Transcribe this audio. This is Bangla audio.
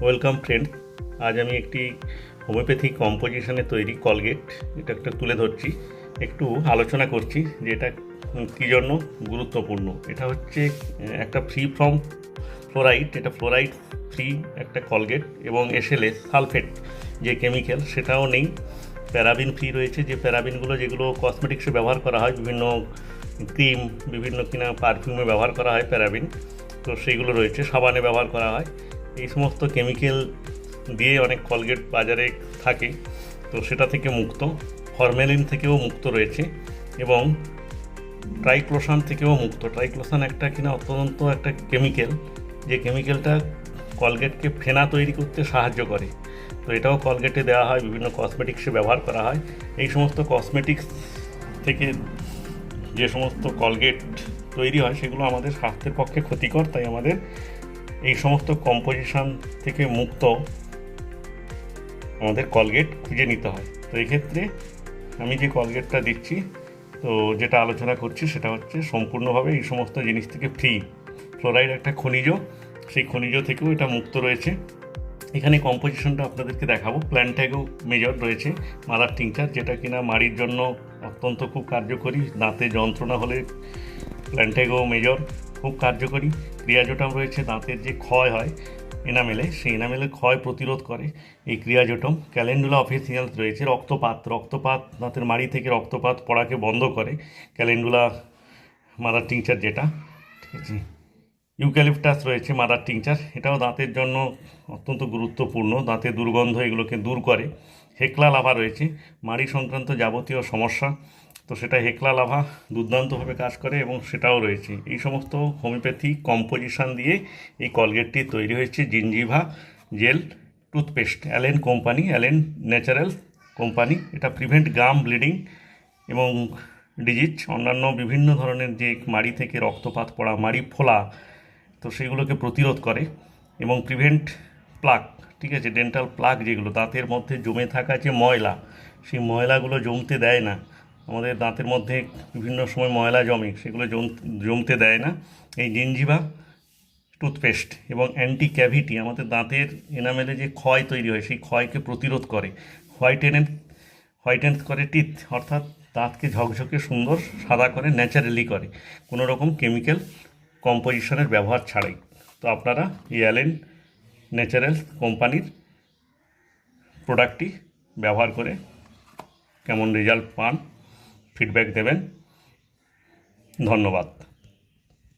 Welcome friend. আজ আমি একটি হোমিওপ্যাথি কম্পোজিশনে তৈরি কলগেট এটা একটা তুলে ধরছি, একটু আলোচনা করছি যে এটা কী জন্য গুরুত্বপূর্ণ। এটা হচ্ছে একটা ফ্রি ফ্রম ফ্লোরাইড, এটা ফ্লোরাইড ফ্রি একটা কলগেট, এবং এসএলএস সালফেট যে কেমিক্যাল সেটাও নেই। প্যারাবিন ফ্রি রয়েছে, যে প্যারাবিনগুলো যেগুলো কসমেটিক্সে ব্যবহার করা হয়, বিভিন্ন ক্রিম, বিভিন্ন কিনা পারফিউমে ব্যবহার করা হয় প্যারাবিন, তো সেইগুলো রয়েছে, সাবানে ব্যবহার করা হয়। এই সমস্ত কেমিক্যাল দিয়ে অনেক কলগেট বাজারে থাকে, তো সেটা থেকে মুক্ত। ফরমেলিন থেকেও মুক্ত রয়েছে এবং ট্রাইক্লোসান থেকেও মুক্ত। ট্রাইক্লোসান একটা কিনা অত্যন্ত একটা কেমিক্যাল, যে কেমিক্যালটা কলগেটকে ফেনা তৈরি করতে সাহায্য করে, তো এটাও কলগেটে দেওয়া হয়, বিভিন্ন কসমেটিক্সে ব্যবহার করা হয়। এই সমস্ত কসমেটিক্স থেকে যে সমস্ত কলগেট তৈরি হয় সেগুলো আমাদের স্বাস্থ্যের পক্ষে ক্ষতিকর, তাই আমাদের এই সমস্ত কম্পোজিশন থেকে মুক্ত আমাদের কলগেট খুঁজে নিতে হয়। তো এক্ষেত্রে আমি যে কলগেটটা দিচ্ছি, তো যেটা আলোচনা করছি সেটা হচ্ছে সম্পূর্ণভাবে এই সমস্ত জিনিস থেকে ফ্রি। ফ্লোরাইড একটা খনিজ, সেই খনিজ থেকেও এটা মুক্ত রয়েছে। এখানে কম্পোজিশনটা আপনাদেরকে দেখাবো। প্ল্যান্টাগো মেজর রয়েছে মাদার টিংচার, যেটা কিনা মাড়ির জন্য অত্যন্ত খুব কার্যকরী। দাঁতে যন্ত্রণা হলে প্ল্যান্টাগো মেজর খুব কার্যকরী। ক্রিয়াজোটাম রয়েছে, দাঁতের যে ক্ষয় হয় এনামেলে, সেই এনামেলে ক্ষয় প্রতিরোধ করে এই ক্রিয়াজোটম। ক্যালেন্ডুলা অফিসিয়ালস রয়েছে, রক্তপাত দাঁতের মাড়ি থেকে রক্তপাত পড়াকে বন্ধ করে ক্যালেন্ডুলা মাদার টিংচার যেটা, ঠিক আছে। ইউক্যালিপটাস রয়েছে মাদার টিংচার, এটাও দাঁতের জন্য অত্যন্ত গুরুত্বপূর্ণ, দাঁতের দুর্গন্ধ এগুলোকে দূর করে। হেকলা লাভা রয়েছে, মাড়ি সংক্রান্ত যাবতীয় সমস্যা, তো সেটা হেকলা লাভা দুর্দান্তভাবে কাজ করে এবং সেটাও রয়েছে। এই সমস্ত হোমিওপ্যাথি কম্পোজিশন দিয়ে এই কলগেটটি তৈরি হয়েছে। Gingiva gel toothpaste, Allen company, Allen natural company. এটা প্রিভেন্ট গাম ব্লিডিং এবং ডিজিজ, অন্যান্য বিভিন্ন ধরনের যে মাড়ি থেকে রক্তপাত পড়া, মাড়ি ফোলা, তো সেগুলোকে প্রতিরোধ করে এবং প্রিভেন্ট প্লাক, ঠিক আছে, ডেন্টাল প্লাক, যেগুলো দাঁতের মধ্যে জমে থাকা যে ময়লা, সেই ময়লাগুলো জমতে দেয় না। আমাদের দাঁতের মধ্যে বিভিন্ন সময় ময়লা জমে, সেগুলো জমতে দেয় না এই জিঞ্জিভা টুথপেস্ট। এবং অ্যান্টি ক্যাভিটি, আমাদের দাঁতের এনামেলে যে ক্ষয় তৈরি হয় সেই ক্ষয়কে প্রতিরোধ করে। হোয়াইটেন্স করে টিথ, অর্থাৎ দাঁতকে ঝকঝকে সুন্দর সাদা করে, ন্যাচারালি করে, কোনো রকম কেমিক্যাল কম্পোজিশনের ব্যবহার ছাড়াই। তো আপনারা এই অ্যালেন ন্যাচারাল কোম্পানির প্রোডাক্টটি ব্যবহার করে কেমন রেজাল্ট পান ফিডব্যাক দেবেন। ধন্যবাদ।